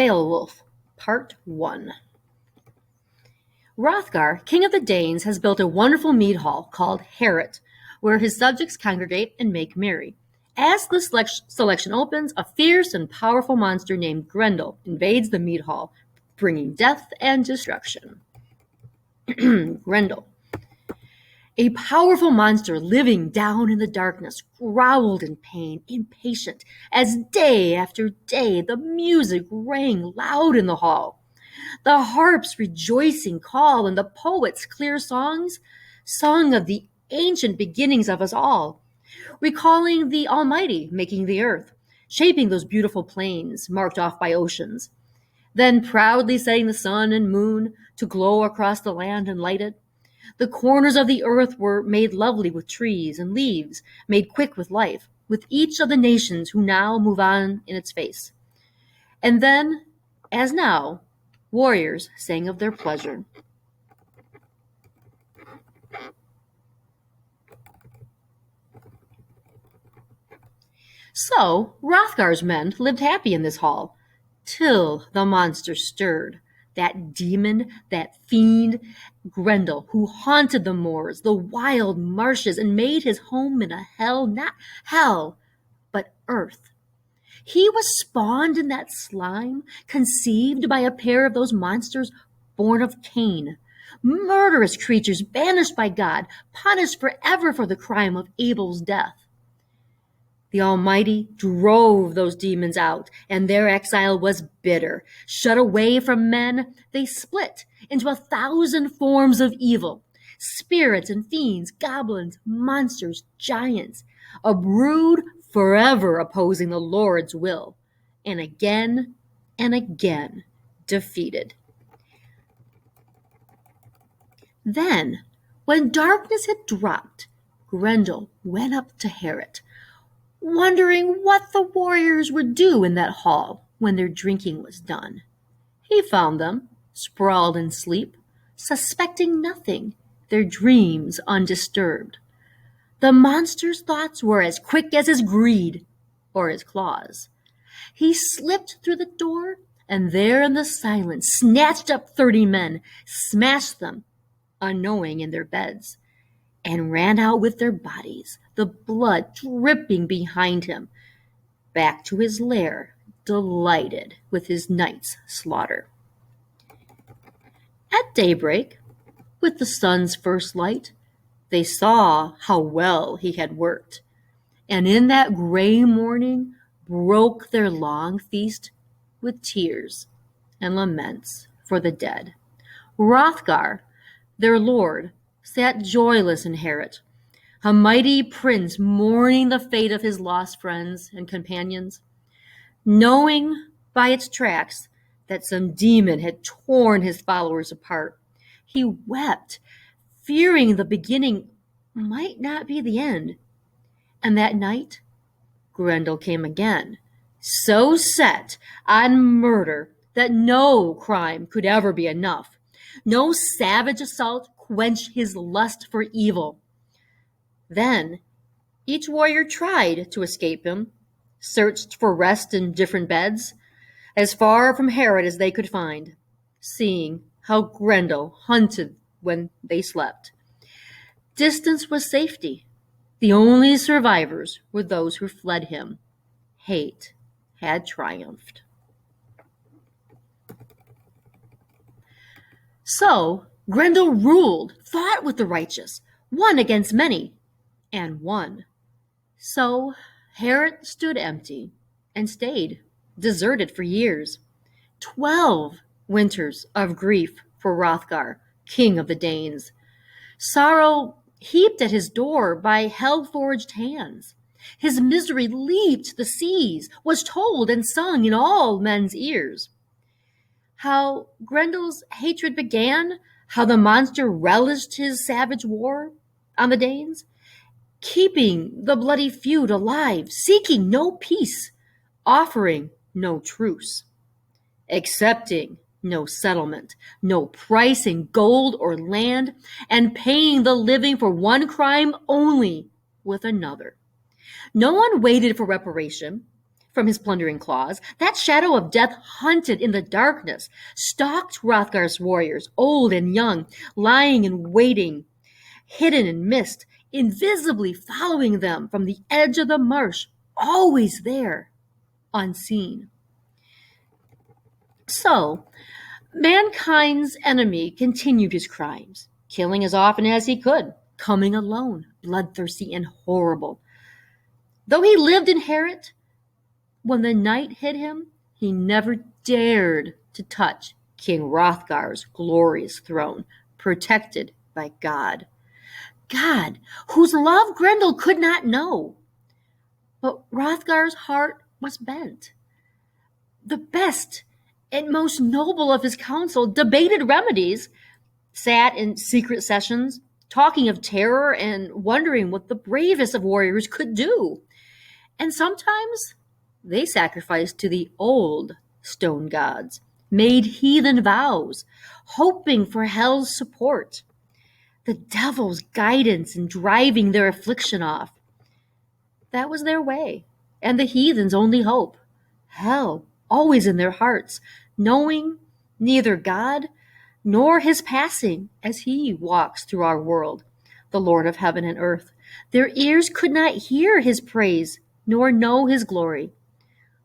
Beowulf, Part 1. Hrothgar, king of the Danes, has built a wonderful mead hall called Harrot, where his subjects congregate and make merry. As the selection opens, a fierce and powerful monster named Grendel invades the mead hall, bringing death and destruction. Grendel. A powerful monster living down in the darkness growled in pain, impatient, as day after day the music rang loud in the hall. The harp's rejoicing call and the poet's clear songs sung of the ancient beginnings of us all, recalling the Almighty making the earth, shaping those beautiful plains marked off by oceans, then proudly setting the sun and moon to glow across the land and light it. The corners of the earth were made lovely with trees and leaves, made quick with life, with each of the nations who now move on in its face. And then, as now, warriors sang of their pleasure. So Hrothgar's men lived happy in this hall, till the monster stirred. That demon, that fiend, Grendel, who haunted the moors, the wild marshes, and made his home in a hell, not hell, but earth. He was spawned in that slime, conceived by a pair of those monsters born of Cain, murderous creatures banished by God, punished forever for the crime of Abel's death. The Almighty drove those demons out, and their exile was bitter. Shut away from men, they split into 1,000 forms of evil. Spirits and fiends, goblins, monsters, giants, a brood forever opposing the Lord's will, and again defeated. Then, when darkness had dropped, Grendel went up to Harrot, wondering what the warriors would do in that hall when their drinking was done. He found them, sprawled in sleep, suspecting nothing, their dreams undisturbed. The monster's thoughts were as quick as his greed or his claws. He slipped through the door, and there in the silence snatched up 30 men, smashed them, unknowing in their beds, and ran out with their bodies, the blood dripping behind him, back to his lair, delighted with his night's slaughter. At daybreak, with the sun's first light, they saw how well he had worked, and in that gray morning broke their long feast with tears and laments for the dead. Hrothgar, their lord, sat joyless in Harrot, a mighty prince mourning the fate of his lost friends and companions, knowing by its tracks that some demon had torn his followers apart. He wept, fearing the beginning might not be the end. And that night, Grendel came again, so set on murder that no crime could ever be enough. No savage assault quenched his lust for evil. Then each warrior tried to escape him, searched for rest in different beds, as far from Harrot as they could find, seeing how Grendel hunted when they slept. Distance was safety. The only survivors were those who fled him. Hate had triumphed. So Grendel ruled, fought with the righteous, won against many, and won. So Harrot stood empty and stayed, deserted for years. 12 winters of grief for Hrothgar, king of the Danes. Sorrow heaped at his door by hell-forged hands. His misery leaped the seas, was told and sung in all men's ears. How Grendel's hatred began, how the monster relished his savage war on the Danes, keeping the bloody feud alive, seeking no peace, offering no truce, accepting no settlement, no price in gold or land, and paying the living for one crime only with another. No one waited for reparation. from his plundering claws. That shadow of death hunted in the darkness, stalked Hrothgar's warriors, old and young, lying in waiting, hidden in mist, invisibly following them from the edge of the marsh, always there, unseen. So, mankind's enemy continued his crimes, killing as often as he could, coming alone, bloodthirsty and horrible. Though he lived in Heorot, when the night hid him, he never dared to touch King Hrothgar's glorious throne, protected by God. God, whose love Grendel could not know. But Hrothgar's heart was bent. The best and most noble of his council debated remedies, sat in secret sessions, talking of terror and wondering what the bravest of warriors could do. And sometimes they sacrificed to the old stone gods, made heathen vows, hoping for hell's support, the devil's guidance in driving their affliction off. That was their way, and the heathen's only hope. Hell, always in their hearts, knowing neither God nor his passing as he walks through our world, the Lord of heaven and earth. Their ears could not hear his praise, nor know his glory.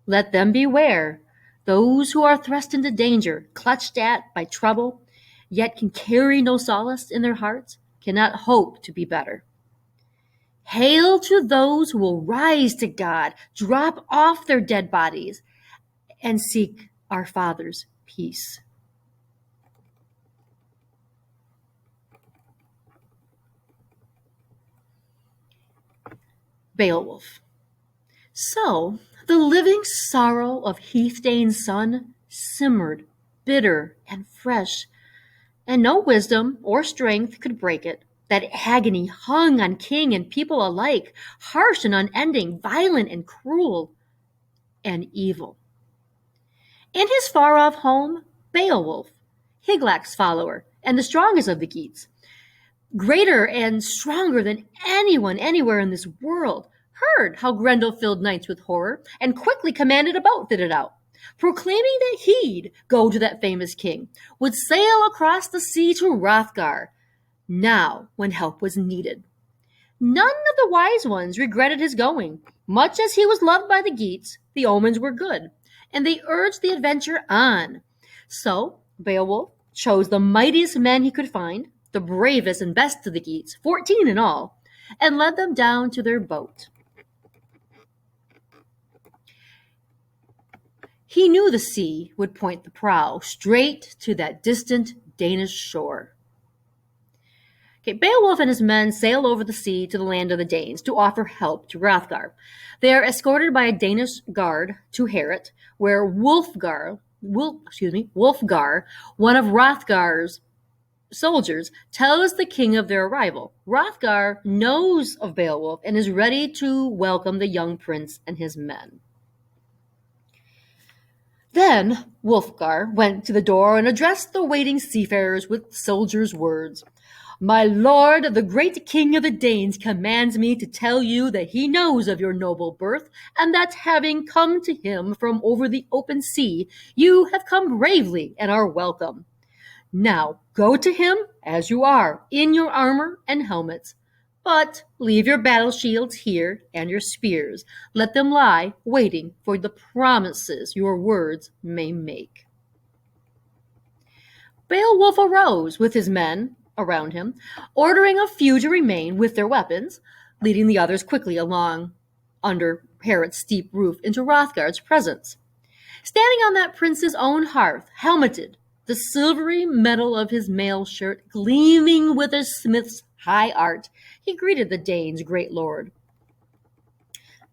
Let them beware, those who are thrust into danger, clutched at by trouble, yet can carry no solace in their hearts, cannot hope to be better. Hail to those who will rise to God, drop off their dead bodies, and seek our Father's peace. Beowulf. So the living sorrow of Heathdane's son simmered, bitter and fresh, and no wisdom or strength could break it. That agony hung on king and people alike, harsh and unending, violent and cruel and evil. In his far-off home, Beowulf, Higlac's follower, and the strongest of the Geats, greater and stronger than anyone anywhere in this world, heard how Grendel filled knights with horror, and quickly commanded a boat fitted out, proclaiming that he'd go to that famous king, would sail across the sea to Hrothgar, now when help was needed. None of the wise ones regretted his going. Much as he was loved by the Geats, the omens were good, and they urged the adventure on. So Beowulf chose the mightiest men he could find, the bravest and best of the Geats, 14 in all, and led them down to their boat. He knew the sea would point the prow straight to that distant Danish shore. Beowulf and his men sail over the sea to the land of the Danes to offer help to Hrothgar. They are escorted by a Danish guard to Heorot, where Wulfgar, one of Hrothgar's soldiers, tells the king of their arrival. Hrothgar knows of Beowulf and is ready to welcome the young prince and his men. Then Wulfgar went to the door and addressed the waiting seafarers with soldiers' words. My lord, the great king of the Danes commands me to tell you that he knows of your noble birth, and that having come to him from over the open sea, you have come bravely and are welcome. Now go to him as you are, in your armor and helmets. But leave your battle shields here and your spears. Let them lie waiting for the promises your words may make. Beowulf arose with his men around him, ordering a few to remain with their weapons, leading the others quickly along under Heorot's steep roof into Hrothgar's presence. Standing on that prince's own hearth, helmeted, the silvery metal of his mail shirt gleaming with a smith's high art, he greeted the Danes' great lord.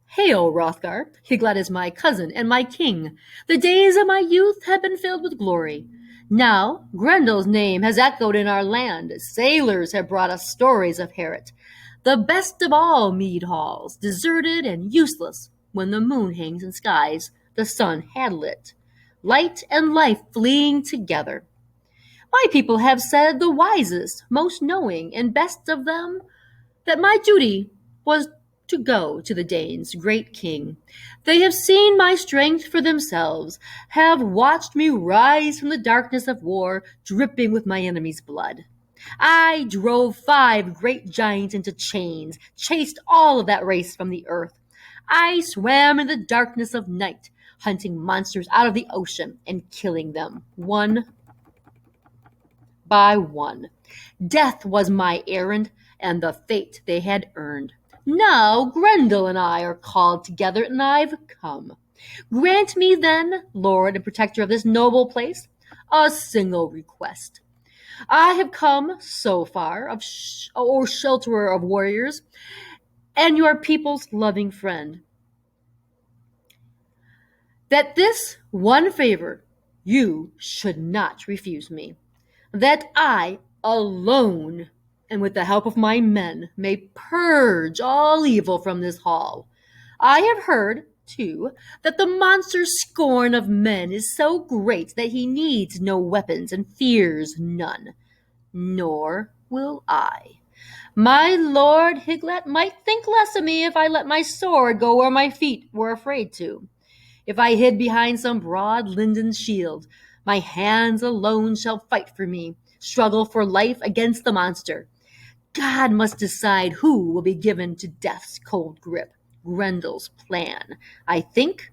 Hail, Hrothgar! Higlat is my cousin and my king. The days of my youth have been filled with glory. Now Grendel's name has echoed in our land. Sailors have brought us stories of Heorot, the best of all mead halls, deserted and useless when the moon hangs in skies the sun had lit, light and life fleeing together. My people have said the wisest, most knowing, and best of them, that my duty was to go to the Danes, great king. They have seen my strength for themselves, have watched me rise from the darkness of war, dripping with my enemy's blood. I drove 5 great giants into chains, chased all of that race from the earth. I swam in the darkness of night, hunting monsters out of the ocean and killing them one by one. Death was my errand, and the fate they had earned. Now Grendel and I are called together, and I've come. Grant me then, Lord and protector of this noble place, a single request. I have come so far, or shelterer of warriors, and your people's loving friend, that this one favor you should not refuse me, that I alone, and with the help of my men, may purge all evil from this hall. I have heard, too, that the monster's scorn of men is so great that he needs no weapons and fears none. Nor will I. My lord Higlet might think less of me if I let my sword go where my feet were afraid to. If I hid behind some broad linden shield, my hands alone shall fight for me, struggle for life against the monster. God must decide who will be given to death's cold grip. Grendel's plan, I think,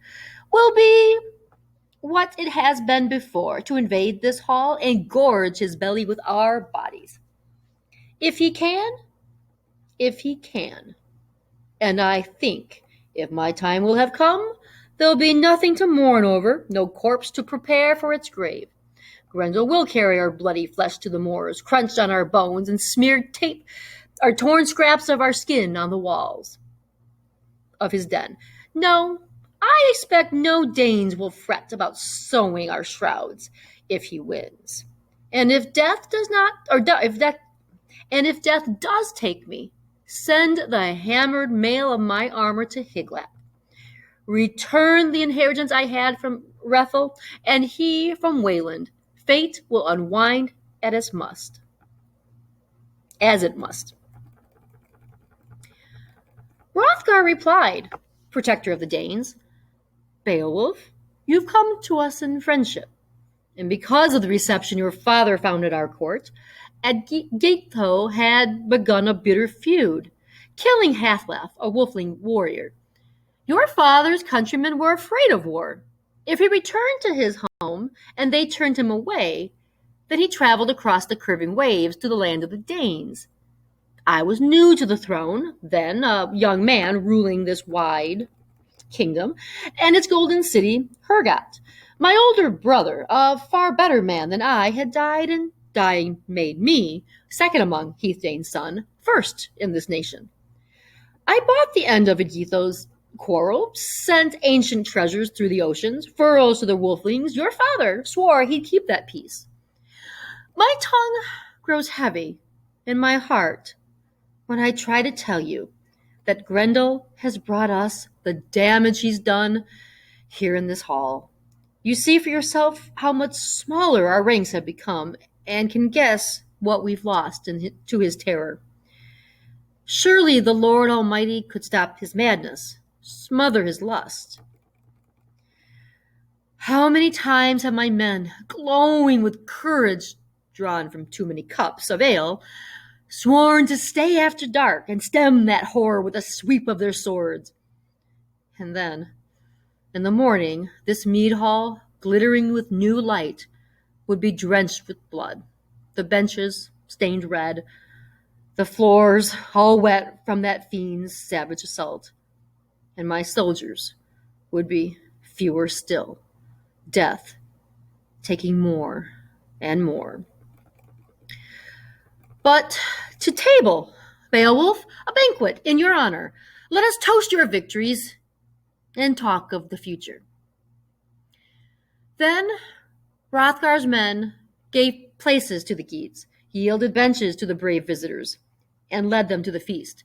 will be what it has been before, to invade this hall and gorge his belly with our bodies. If he can, if he can. And I think, if my time will have come, there'll be nothing to mourn over, no corpse to prepare for its grave. Grendel will carry our bloody flesh to the moors, crunched on our bones, and smeared tape our torn scraps of our skin on the walls of his den. No, I expect no Danes will fret about sewing our shrouds if he wins. And if death does not, and if death does take me, send the hammered mail of my armor to Higlat. Return the inheritance I had from Rethel, and he from Wayland. Fate will unwind as it must. Hrothgar replied, protector of the Danes, Beowulf, you've come to us in friendship, and because of the reception your father found at our court, Geitho had begun a bitter feud, killing Halflaff, a wolfling warrior. Your father's countrymen were afraid of war. If he returned to his home and they turned him away, then he traveled across the curving waves to the land of the Danes. I was new to the throne, then a young man ruling this wide kingdom and its golden city, Hergot. My older brother, a far better man than I, had died, and dying made me, second among Heathdane's son, first in this nation. I bought the end of Editho's quarrel, sent ancient treasures through the oceans, furrows to the wolflings. Your father swore he'd keep that peace. My tongue grows heavy, and my heart, when I try to tell you that Grendel has brought us the damage he's done here in this hall. You see for yourself how much smaller our ranks have become, and can guess what we've lost to his terror. Surely the Lord Almighty could stop his madness, smother his lust. How many times have my men, glowing with courage drawn from too many cups of ale, sworn to stay after dark and stem that horror with a sweep of their swords. And then, in the morning, this mead hall, glittering with new light, would be drenched with blood, the benches stained red, the floors all wet from that fiend's savage assault. And my soldiers would be fewer still, death taking more and more. But to table, Beowulf, a banquet in your honor. Let us toast your victories and talk of the future. Then Hrothgar's men gave places to the Geats, yielded benches to the brave visitors, and led them to the feast.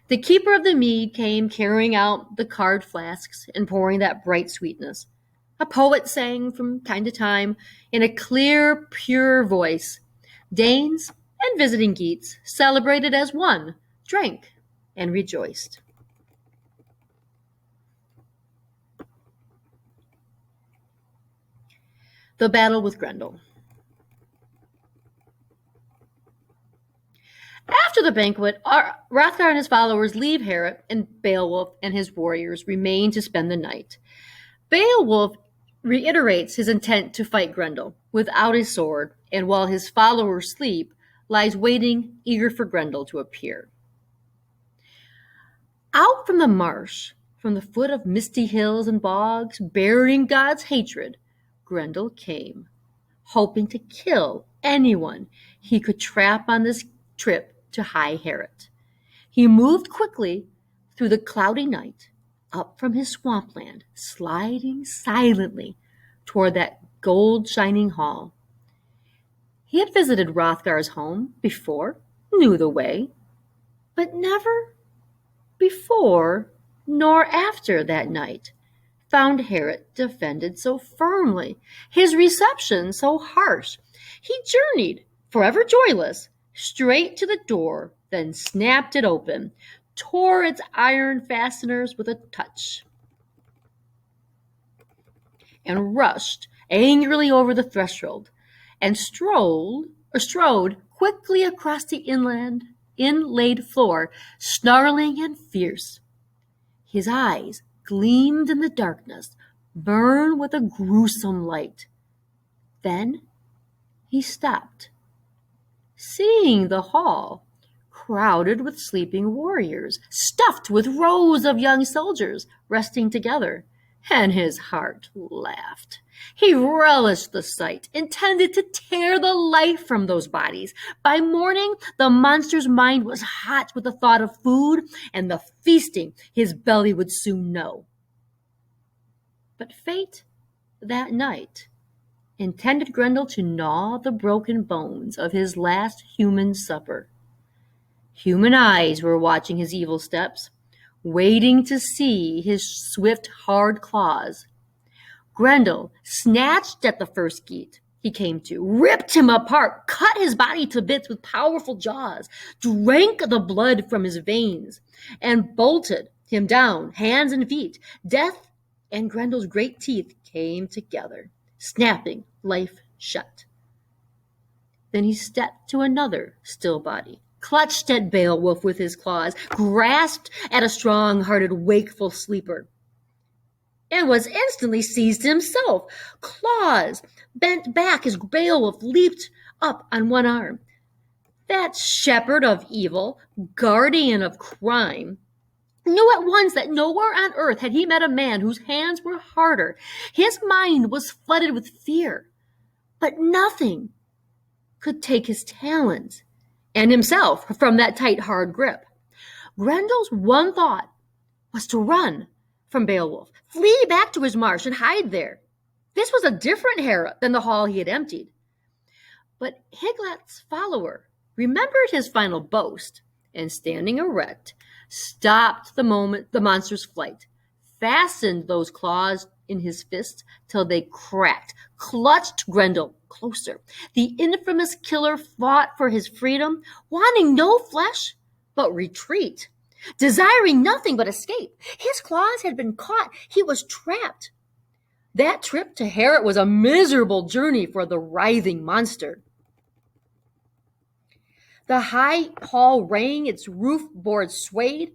The keeper of the mead came carrying out the carved flasks and pouring that bright sweetness. A poet sang from time to time in a clear, pure voice. Danes and visiting Geats celebrated as one, drank, and rejoiced. The battle with Grendel. After the banquet, Hrothgar and his followers leave Herod, and Beowulf and his warriors remain to spend the night. Beowulf reiterates his intent to fight Grendel without a sword, and while his followers sleep, lies waiting, eager for Grendel to appear. Out from the marsh, from the foot of misty hills and bogs, bearing God's hatred, Grendel came, hoping to kill anyone he could trap on this trip to High Heorot. He moved quickly through the cloudy night, up from his swampland, sliding silently toward that gold-shining hall. He had visited Hrothgar's home before, knew the way, but never before nor after that night found Heorot defended so firmly, his reception so harsh. He journeyed, forever joyless, straight to the door, then snapped it open, tore its iron fasteners with a touch, and rushed angrily over the threshold, and strode quickly across the inlaid floor, snarling and fierce. His eyes gleamed in the darkness, burned with a gruesome light. Then he stopped, seeing the hall crowded with sleeping warriors, stuffed with rows of young soldiers resting together, and his heart laughed. He relished the sight, intended to tear the life from those bodies. By morning, the monster's mind was hot with the thought of food and the feasting his belly would soon know. But fate, that night, intended Grendel to gnaw the broken bones of his last human supper. Human eyes were watching his evil steps, waiting to see his swift, hard claws. Grendel snatched at the first Geat he came to, ripped him apart, cut his body to bits with powerful jaws, drank the blood from his veins, and bolted him down, hands and feet. Death and Grendel's great teeth came together, snapping life shut. Then he stepped to another still body, clutched at Beowulf with his claws, grasped at a strong-hearted, wakeful sleeper, and was instantly seized himself. Claws bent back as Beowulf leaped up on one arm. That shepherd of evil, guardian of crime, knew at once that nowhere on earth had he met a man whose hands were harder. His mind was flooded with fear, but nothing could take his talons and himself from that tight, hard grip. Grendel's one thought was to run from Beowulf, flee back to his marsh and hide there. This was a different Heorot than the hall he had emptied. But Higlath's follower remembered his final boast, and standing erect, stopped the monster's flight, fastened those claws in his fists till they cracked, clutched Grendel closer. The infamous killer fought for his freedom, wanting no flesh but retreat, desiring nothing but escape. His claws had been caught. He was trapped. That trip to Heorot was a miserable journey for the writhing monster. The high hall rang, its roof boards swayed,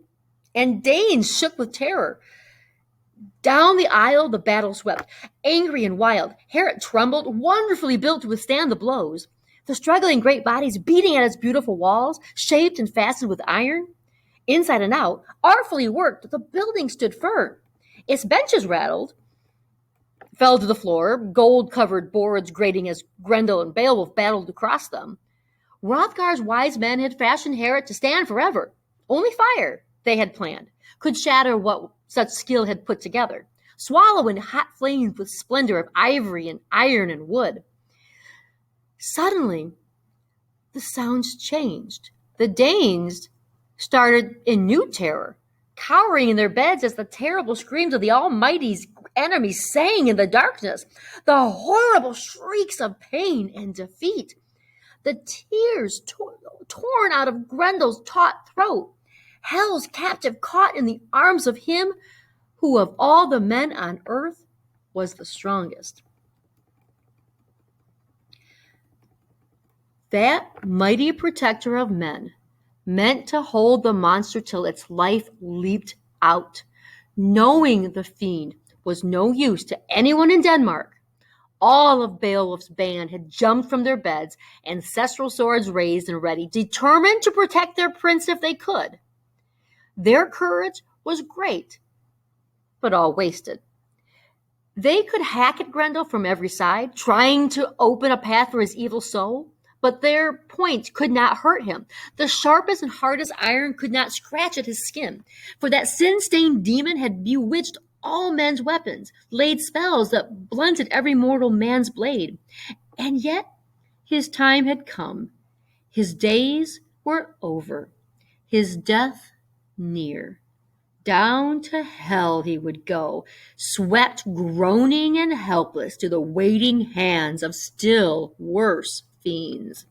and Danes shook with terror. Down the aisle the battle swept, angry and wild. Heorot trembled, wonderfully built to withstand the blows. The struggling great bodies beating at its beautiful walls, shaped and fastened with iron. Inside and out, artfully worked, the building stood firm. Its benches rattled, fell to the floor, gold-covered boards grating as Grendel and Beowulf battled across them. Hrothgar's wise men had fashioned Heorot to stand forever. Only fire, they had planned, could shatter what such skill had put together, swallow in hot flames with splendor of ivory and iron and wood. Suddenly, the sounds changed. The Danes started in new terror, cowering in their beds as the terrible screams of the Almighty's enemies sang in the darkness, the horrible shrieks of pain and defeat, the tears torn out of Grendel's taut throat, Hell's captive caught in the arms of him who of all the men on earth was the strongest. That mighty protector of men meant to hold the monster till its life leaped out. Knowing the fiend was no use to anyone in Denmark, all of Beowulf's band had jumped from their beds, ancestral swords raised and ready, determined to protect their prince if they could. Their courage was great, but all wasted. They could hack at Grendel from every side, trying to open a path for his evil soul, but their points could not hurt him. The sharpest and hardest iron could not scratch at his skin, for that sin-stained demon had bewitched all men's weapons, laid spells that blunted every mortal man's blade. And yet his time had come. His days were over. His death near. Down to hell he would go, swept groaning and helpless to the waiting hands of still worse fiends.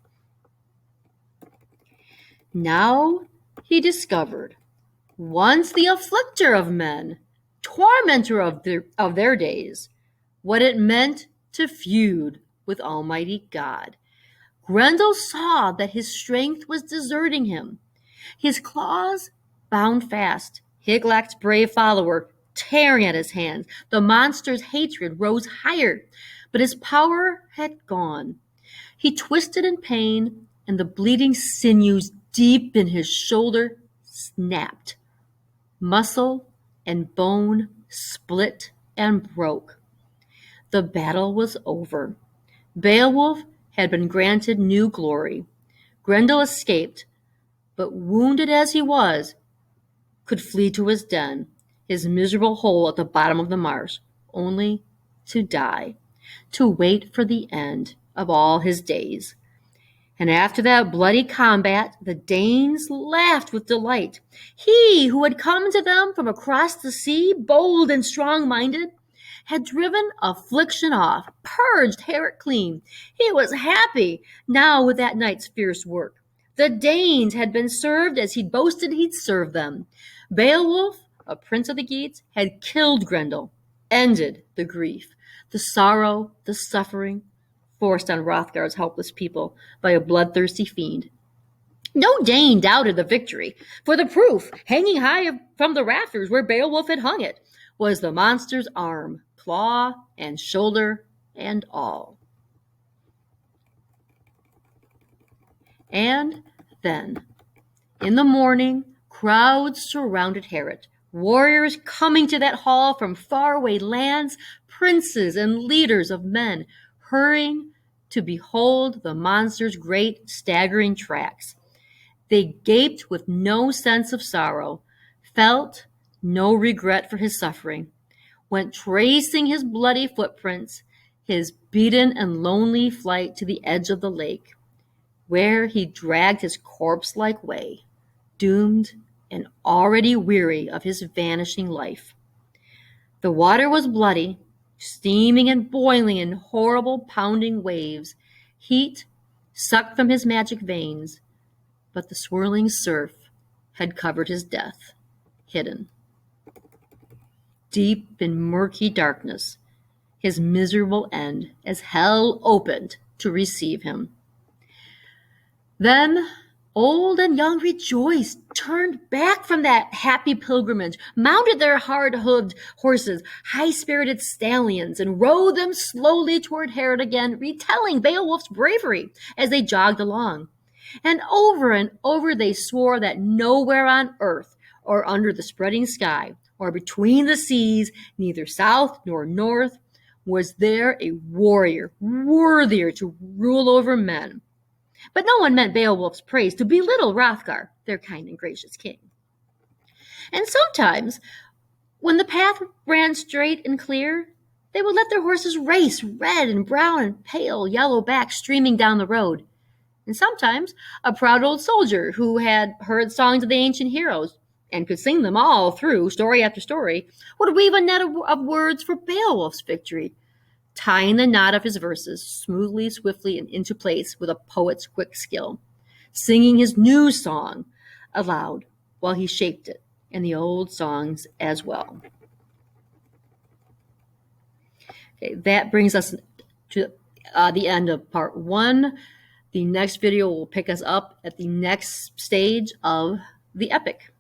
Now he discovered, once the afflicter of men, tormentor of their days, what it meant to feud with Almighty God. Grendel saw that his strength was deserting him. His claws bound fast, Higlac's brave follower tearing at his hands. The monster's hatred rose higher, but his power had gone. He twisted in pain, and the bleeding sinews deep in his shoulder snapped. Muscle and bone split and broke. The battle was over. Beowulf had been granted new glory. Grendel escaped, but wounded as he was, could flee to his den, his miserable hole at the bottom of the marsh, only to die, to wait for the end of all his days. And after that bloody combat, the Danes laughed with delight. He who had come to them from across the sea, bold and strong-minded, had driven affliction off, purged Herod clean. He was happy now with that night's fierce work. The Danes had been served as he'd boasted he'd serve them. Beowulf, a prince of the Geats, had killed Grendel, ended the grief, the sorrow, the suffering, forced on Hrothgar's helpless people by a bloodthirsty fiend. No Dane doubted the victory, for the proof, hanging high from the rafters where Beowulf had hung it, was the monster's arm, claw, and shoulder, and all. And then, in the morning, crowds surrounded Herod, warriors coming to that hall from faraway lands, princes and leaders of men, hurrying to behold the monster's great staggering tracks. They gaped with no sense of sorrow, felt no regret for his suffering, went tracing his bloody footprints, his beaten and lonely flight to the edge of the lake, where he dragged his corpse-like way, doomed and already weary of his vanishing life. The water was bloody, steaming and boiling in horrible pounding waves. Heat sucked from his magic veins, but the swirling surf had covered his death, hidden. Deep in murky darkness, his miserable end as hell opened to receive him. Then old and young rejoiced, turned back from that happy pilgrimage, mounted their hard-hoofed horses, high-spirited stallions, and rode them slowly toward Herod again, retelling Beowulf's bravery as they jogged along. And over they swore that nowhere on earth, or under the spreading sky, or between the seas, neither south nor north, was there a warrior worthier to rule over men. But no one meant Beowulf's praise to belittle Hrothgar, their kind and gracious king. And sometimes, when the path ran straight and clear, they would let their horses race, red and brown and pale yellow backs streaming down the road. And sometimes a proud old soldier who had heard songs of the ancient heroes and could sing them all through, story after story, would weave a net of words for Beowulf's victory, tying the knot of his verses smoothly, swiftly, and into place with a poet's quick skill, singing his new song aloud while he shaped it, and the old songs as well. Okay, that brings us to the end of part 1. The next video will pick us up at the next stage of the epic.